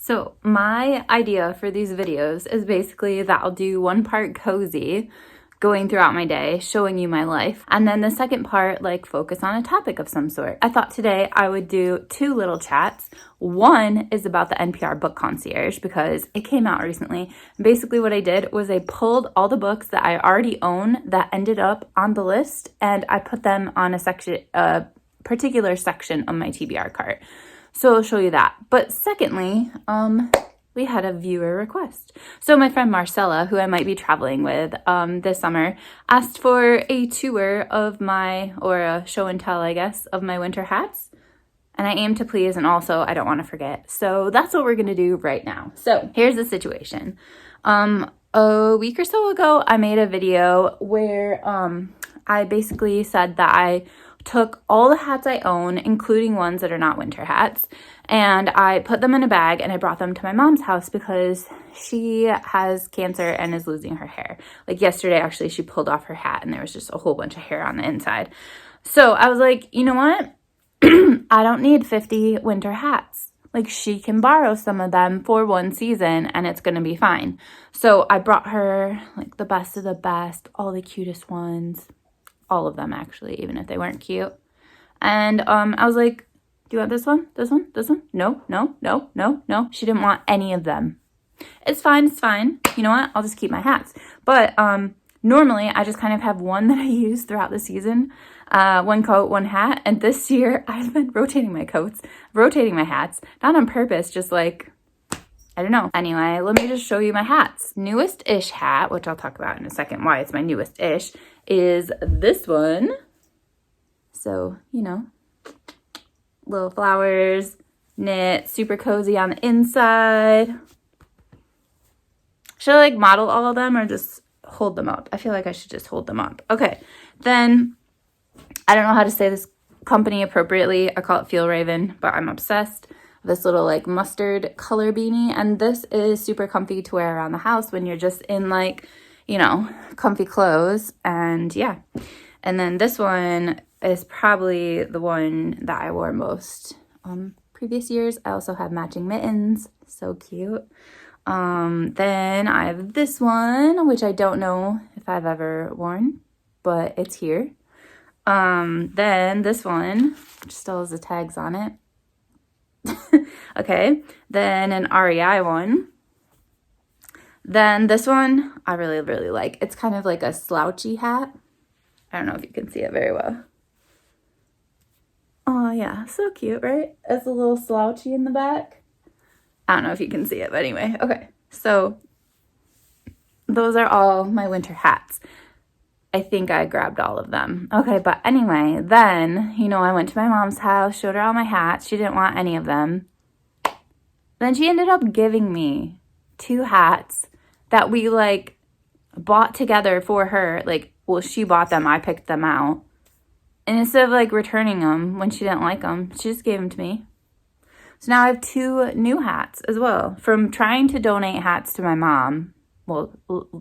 So my idea for these videos is basically that I'll do one part cozy, going throughout my day, showing you my life, and then the second part, like, focus on a topic of some sort. I thought today I would do two little chats. One is about the NPR Book Concierge because it came out recently. Basically what I did was I pulled all the books that I already own that ended up on the list, and I put them on a particular section of my TBR cart. So I'll show you that. But secondly, we had a viewer request. So my friend Marcella, who I might be traveling with this summer, asked for a tour of or a show and tell, I guess, of my winter hats. And I aim to please, and also I don't want to forget. So that's what we're gonna do right now. So here's the situation. A week or so ago, I made a video where I basically said that I took all the hats I own, including ones that are not winter hats, and I put them in a bag and I brought them to my mom's house because she has cancer and is losing her hair. Like yesterday, actually, she pulled off her hat and there was just a whole bunch of hair on the inside. So I was like, you know what? I don't need 50 winter hats. Like, she can borrow some of them for one season and it's gonna be fine. So I brought her like the best of the best, all the cutest ones. All of them, actually, even if they weren't cute. And I was like, do you want this one? This one? This one? No, no, no, no, no. She didn't want any of them. It's fine, it's fine. You know what? I'll just keep my hats. But normally, I just kind of have one that I use throughout the season. One coat, one hat. And this year, I've been rotating my coats, rotating my hats. Not on purpose, just like, I don't know. Anyway, let me just show you my hats. Newest-ish hat, which I'll talk about in a second why it's my newest-ish, is this one. So, you know, little flowers, knit, super cozy on the inside. Should I like model all of them or just hold them up? I feel like I should just hold them up. Okay, then I don't know how to say this company appropriately. I call it Feel Raven, but I'm obsessed. This little like mustard color beanie, and this is super comfy to wear around the house when you're just in like, you know, comfy clothes. And yeah, and then this one is probably the one that I wore most previous years. I also have matching mittens, so cute. Then I have this one, which I don't know if I've ever worn, but it's here. Then this one, which still has the tags on it. Okay, then an REI one. Then this one I really, really like. It's kind of like a slouchy hat. I don't know if you can see it very well. Oh yeah, so cute, right? It's a little slouchy in the back. I don't know if you can see it, but anyway. Okay, so those are all my winter hats. I think I grabbed all of them. Okay, but anyway, then, you know, I went to my mom's house, showed her all my hats. She didn't want any of them. Then she ended up giving me 2 hats that we, like, bought together for her. Like, well, she bought them. I picked them out. And instead of, like, returning them when she didn't like them, she just gave them to me. So now I have 2 new hats as well from trying to donate hats to my mom. Well,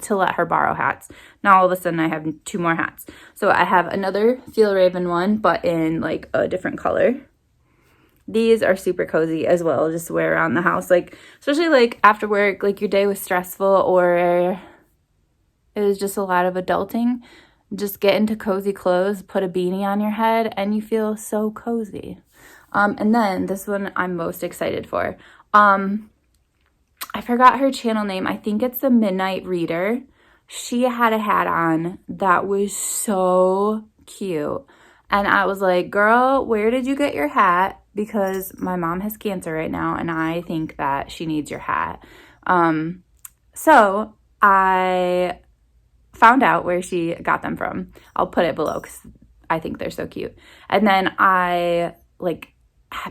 to let her borrow hats. Now all of a sudden I have 2 more hats. So I have another Feel Raven one, but in like a different color. These are super cozy as well, just to wear around the house. Like, especially like after work, like your day was stressful or it was just a lot of adulting. Just get into cozy clothes, put a beanie on your head, and you feel so cozy. And then this one I'm most excited for. I forgot her channel name. I think it's the Midnight Reader. She had a hat on that was so cute. And I was like, girl, where did you get your hat? Because my mom has cancer right now and I think that she needs your hat. So I found out where she got them from. I'll put it below because I think they're so cute. And then I like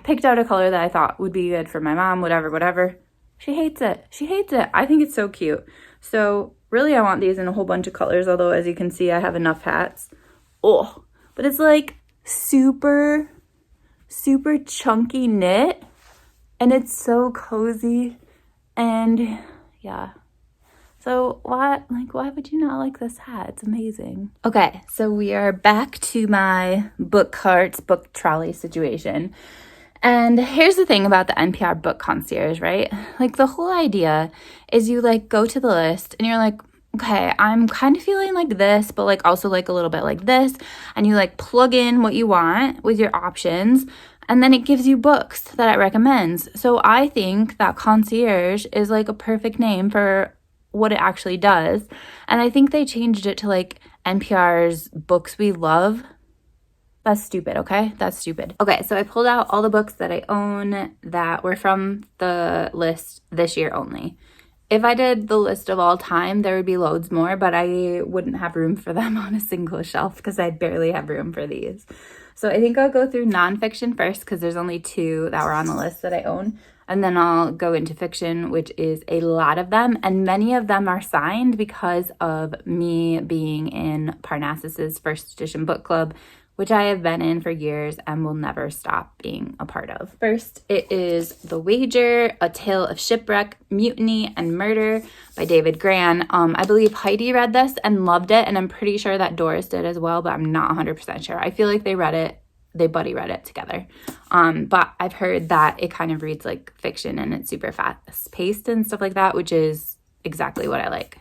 picked out a color that I thought would be good for my mom, whatever. She hates it. She hates it. I think it's so cute. So really I want these in a whole bunch of colors, although as you can see I have enough hats. Oh, but it's like super, super chunky knit and it's so cozy and yeah. So why would you not like this hat? It's amazing. Okay, so we are back to my book carts, book trolley situation. And here's the thing about the NPR book concierge, right? Like the whole idea is you like go to the list and you're like, okay, I'm kind of feeling like this, but like also like a little bit like this. And you like plug in what you want with your options. And then it gives you books that it recommends. So I think that concierge is like a perfect name for what it actually does. And I think they changed it to like NPR's Books We Love. That's stupid, okay? That's stupid. Okay, so I pulled out all the books that I own that were from the list this year only. If I did the list of all time, there would be loads more, but I wouldn't have room for them on a single shelf because I barely have room for these. So I think I'll go through nonfiction first because there's only 2 that were on the list that I own. And then I'll go into fiction, which is a lot of them. And many of them are signed because of me being in Parnassus's first edition book club, which I have been in for years and will never stop being a part of. First, it is The Wager, A Tale of Shipwreck, Mutiny, and Murder by David Grann. I believe Heidi read this and loved it, and I'm pretty sure that Doris did as well, but I'm not 100% sure. I feel like they buddy read it together. But I've heard that it kind of reads like fiction and it's super fast paced and stuff like that, which is exactly what I like.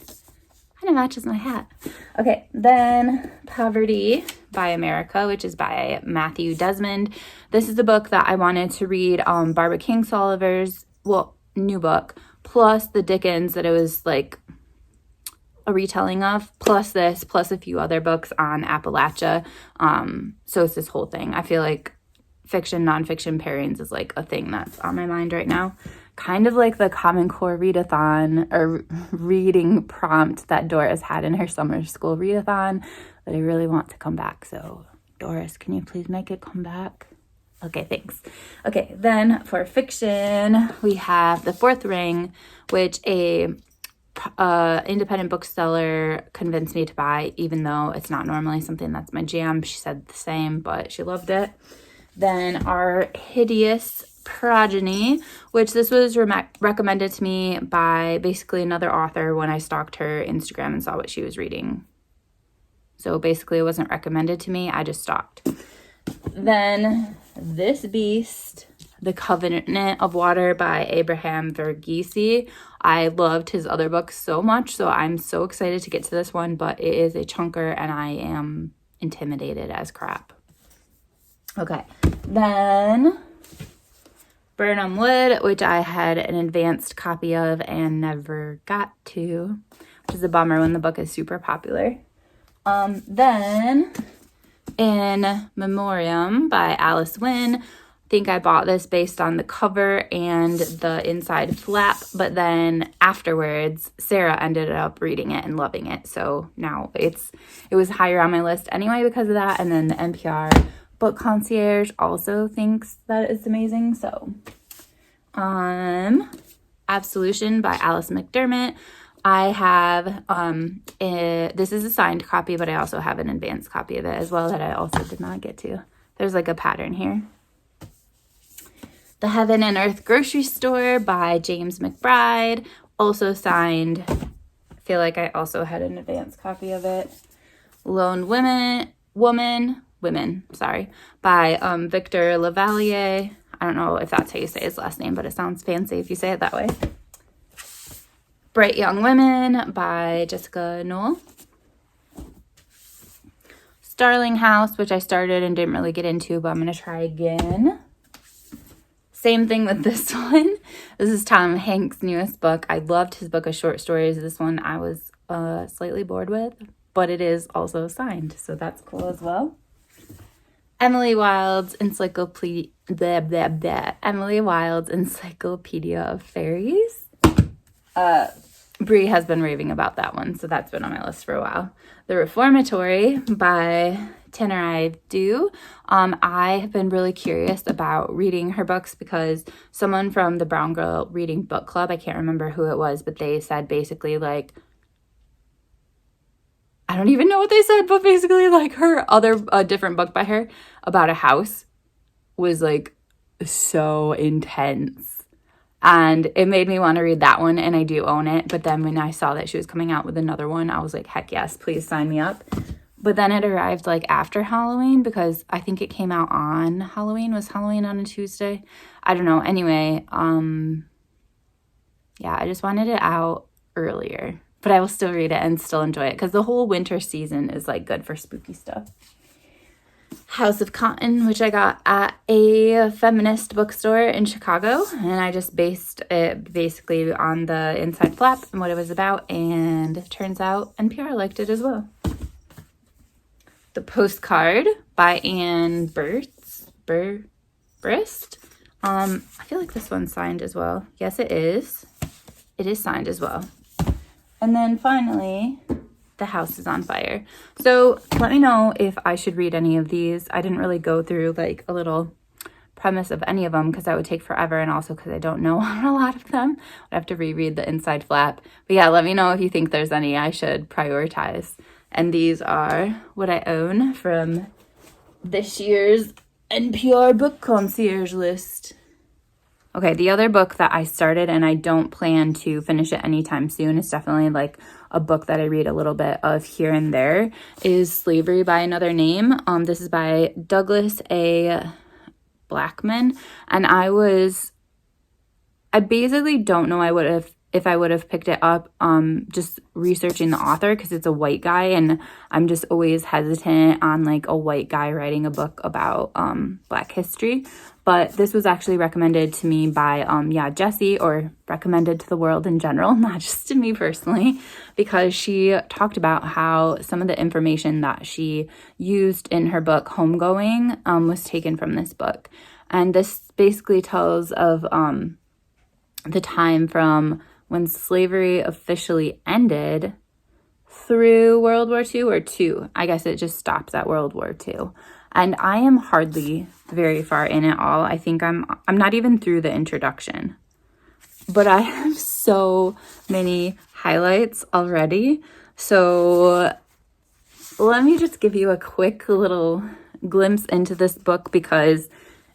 Kind of matches my hat. Okay, then Poverty by America, which is by Matthew Desmond. This is the book that I wanted to read Barbara Kingsolver's, new book, plus the Dickens that it was like a retelling of, plus this, plus a few other books on Appalachia. So it's this whole thing. I feel like fiction, nonfiction pairings is like a thing that's on my mind right now. Kind of like the Common Core readathon or reading prompt that Doris had in her summer school readathon that I really want to come back. So Doris, can you please make it come back? Okay, thanks. Okay, then for fiction, we have The Fourth Ring, which a independent bookseller convinced me to buy, even though it's not normally something that's my jam. She said the same, but she loved it. Then Our Hideous Progeny, which this was recommended to me by basically another author when I stalked her Instagram and saw what she was reading. So basically it wasn't recommended to me, I just stalked. Then This Beast, The Covenant of Water by Abraham Verghese. I loved his other books so much, so I'm so excited to get to this one, but it is a chunker and I am intimidated as crap. Okay, then Burnham Wood, which I had an advanced copy of and never got to, which is a bummer when the book is super popular. Then In Memoriam by Alice Wynne. I think I bought this based on the cover and the inside flap, but then afterwards, Sarah ended up reading it and loving it. So now it was higher on my list anyway because of that. And then the NPR book concierge also thinks that it's amazing. So, Absolution by Alice McDermott. I have, this is a signed copy, but I also have an advanced copy of it as well that I also did not get to. There's like a pattern here. The Heaven and Earth Grocery Store by James McBride, also signed. I feel like I also had an advanced copy of it. Lone Women, by Victor Lavalier. I don't know if that's how you say his last name, but it sounds fancy if you say it that way. Bright Young Women by Jessica Knoll. Starling House, which I started and didn't really get into, but I'm going to try again. Same thing with this one. This is Tom Hanks' newest book. I loved his book of short stories. This one I was slightly bored with, but it is also signed, so that's cool as well. Emily Wilde's Encyclopedia of Fairies. Brie has been raving about that one, so that's been on my list for a while. The Reformatory by Tanner Dew. I have been really curious about reading her books because someone from the Brown Girl Reading Book Club, I can't remember who it was, but they said basically like, I don't even know what they said, but basically like a different book by her about a house was like so intense. And it made me want to read that one, and I do own it. But then when I saw that she was coming out with another one, I was like, heck yes, please sign me up. But then it arrived like after Halloween because I think it came out on Halloween. Was Halloween on a Tuesday? I don't know. Anyway, yeah, I just wanted it out earlier. But I will still read it and still enjoy it because the whole winter season is like good for spooky stuff. House of Cotton, which I got at a feminist bookstore in Chicago, and I just based it basically on the inside flap and what it was about, and it turns out NPR liked it as well. The Postcard by Anne Brist. I feel like this one's signed as well. Yes, it is. It is signed as well. And then finally, The House is on Fire. So let me know if I should read any of these. I didn't really go through like a little premise of any of them because that would take forever, and also because I don't know a lot of them. I'd have to reread the inside flap. But yeah, let me know if you think there's any I should prioritize. And these are what I own from this year's NPR Book Concierge list. Okay, the other book that I started and I don't plan to finish it anytime soon, it's definitely like a book that I read a little bit of here and there, is Slavery by Another Name. This is by Douglas A. Blackman. And I basically don't know if I would have picked it up just researching the author because it's a white guy, and I'm just always hesitant on like a white guy writing a book about Black history. But this was actually recommended to me by Jessie, or recommended to the world in general, not just to me personally, because she talked about how some of the information that she used in her book Homegoing was taken from this book. And this basically tells of the time from when slavery officially ended through World War II, or II. I guess it just stops at World War II. And I am hardly very far in it all. I think I'm not even through the introduction. But I have so many highlights already. So let me just give you a quick little glimpse into this book because,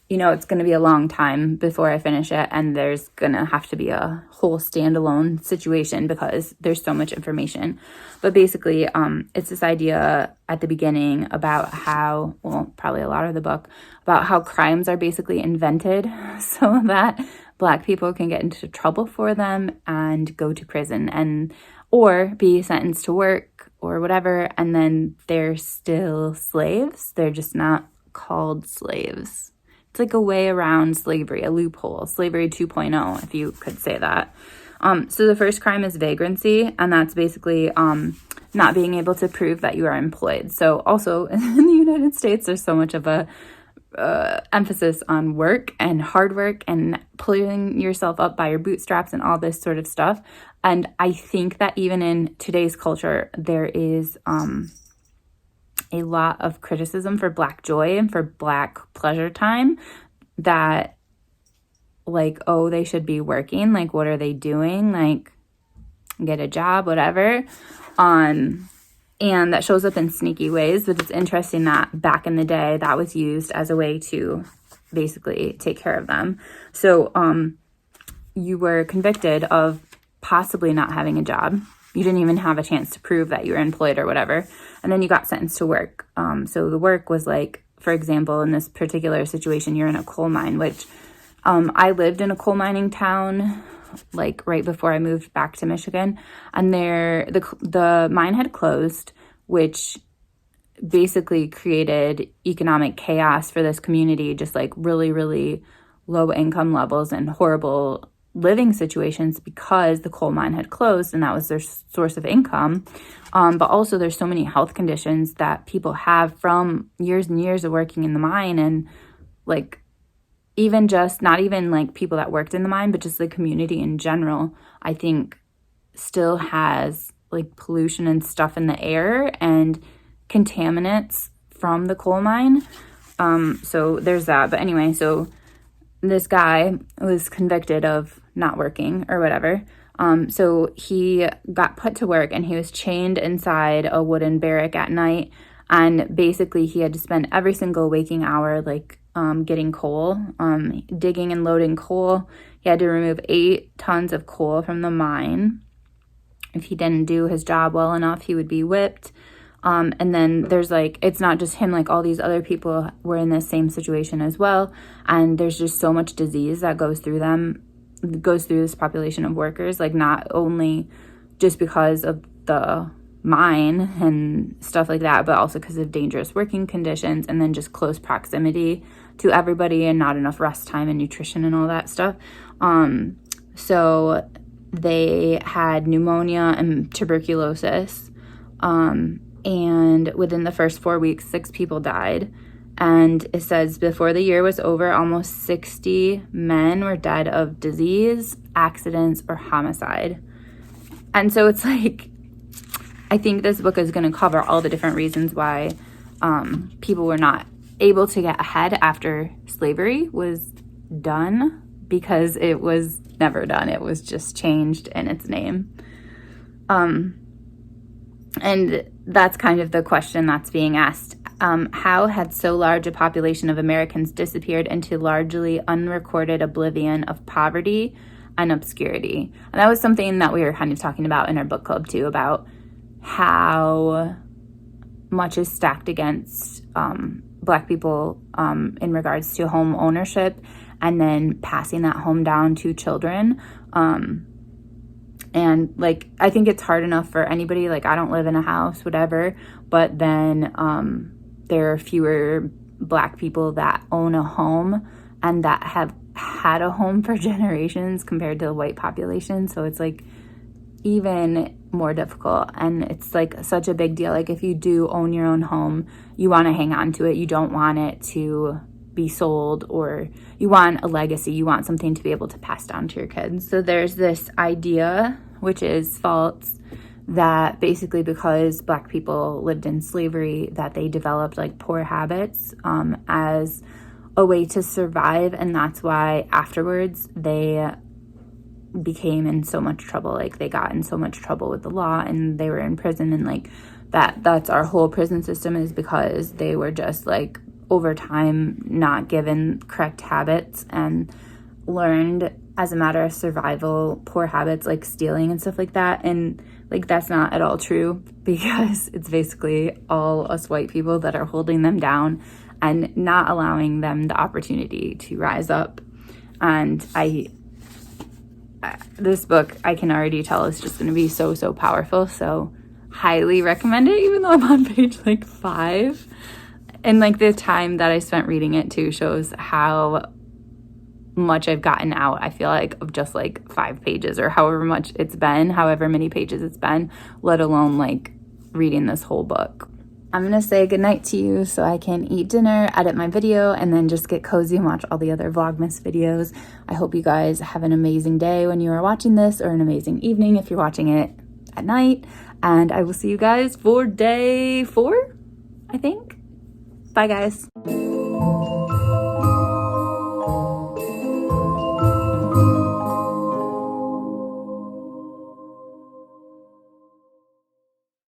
you know, it's going to be a long time before I finish it, and there's going to have to be a whole standalone situation because there's so much information. But basically, it's this idea at the beginning about how, well, probably a lot of the book, about how crimes are basically invented so that Black people can get into trouble for them and go to prison and or be sentenced to work or whatever, and then they're still slaves. They're just not called slaves. It's like a way around slavery, a loophole, slavery 2.0, if you could say that. So the first crime is vagrancy, and that's basically not being able to prove that you are employed. So also in the United States, there's so much of a emphasis on work and hard work and pulling yourself up by your bootstraps and all this sort of stuff. And I think that even in today's culture, there is a lot of criticism for Black joy and for Black pleasure time, that like, oh, they should be working. Like, what are they doing? Like, get a job, whatever. And that shows up in sneaky ways. But it's interesting that back in the day, that was used as a way to basically take care of them. So you were convicted of possibly not having a job. You didn't even have a chance to prove that you were employed or whatever. And then you got sentenced to work. So the work was like, for example, in this particular situation, you're in a coal mine, which I lived in a coal mining town like right before I moved back to Michigan. And there, the mine had closed, which basically created economic chaos for this community, just like really, really low income levels and horrible living situations because the coal mine had closed and that was their source of income. But also there's so many health conditions that people have from years and years of working in the mine, and like even just not even like people that worked in the mine, but just the community in general, I think still has like pollution and stuff in the air and contaminants from the coal mine. So there's that. But anyway, so this guy was convicted of not working or whatever. So he got put to work and he was chained inside a wooden barrack at night. And basically he had to spend every single waking hour like getting coal, digging and loading coal. He had to remove 8 tons of coal from the mine. If he didn't do his job well enough, he would be whipped. And then there's like, it's not just him, like all these other people were in the same situation as well. And there's just so much disease that goes through this population of workers, like not only just because of the mine and stuff like that, but also because of dangerous working conditions and then just close proximity to everybody and not enough rest time and nutrition and all that stuff. So they had pneumonia and tuberculosis. And within the first 4 weeks, 6 people died. And it says before the year was over, almost 60 men were dead of disease, accidents, or homicide. And so it's like, I think this book is going to cover all the different reasons why people were not able to get ahead after slavery was done, because it was never done. It was just changed in its name. And that's kind of the question that's being asked. How had so large a population of Americans disappeared into largely unrecorded oblivion of poverty and obscurity? And that was something that we were kind of talking about in our book club too, about how much is stacked against Black people in regards to home ownership and then passing that home down to children. And like, I think it's hard enough for anybody, like I don't live in a house, whatever, but then there are fewer Black people that own a home and that have had a home for generations compared to the white population. So it's like even more difficult, and it's like such a big deal. Like if you do own your own home, you want to hang on to it. You don't want it to be sold, or you want a legacy. You want something to be able to pass down to your kids. So there's this idea, which is false, that basically because Black people lived in slavery, that they developed like poor habits as a way to survive, and that's why afterwards they became in so much trouble. Like they got in so much trouble with the law and they were in prison, and like that's our whole prison system, is because they were just like over time not given correct habits and learned as a matter of survival poor habits like stealing and stuff like that. And like that's not at all true, because it's basically all us white people that are holding them down and not allowing them the opportunity to rise up. And this book, I can already tell, is just going to be so powerful. So highly recommend it, even though I'm on page like 5. And like the time that I spent reading it too shows how much I've gotten out, I feel like, of just like 5 pages or however much it's been, however many pages it's been, let alone like reading this whole book. I'm going to say goodnight to you so I can eat dinner, edit my video, and then just get cozy and watch all the other Vlogmas videos. I hope you guys have an amazing day when you are watching this, or an amazing evening if you're watching it at night. And I will see you guys for day 4, I think. Bye, guys.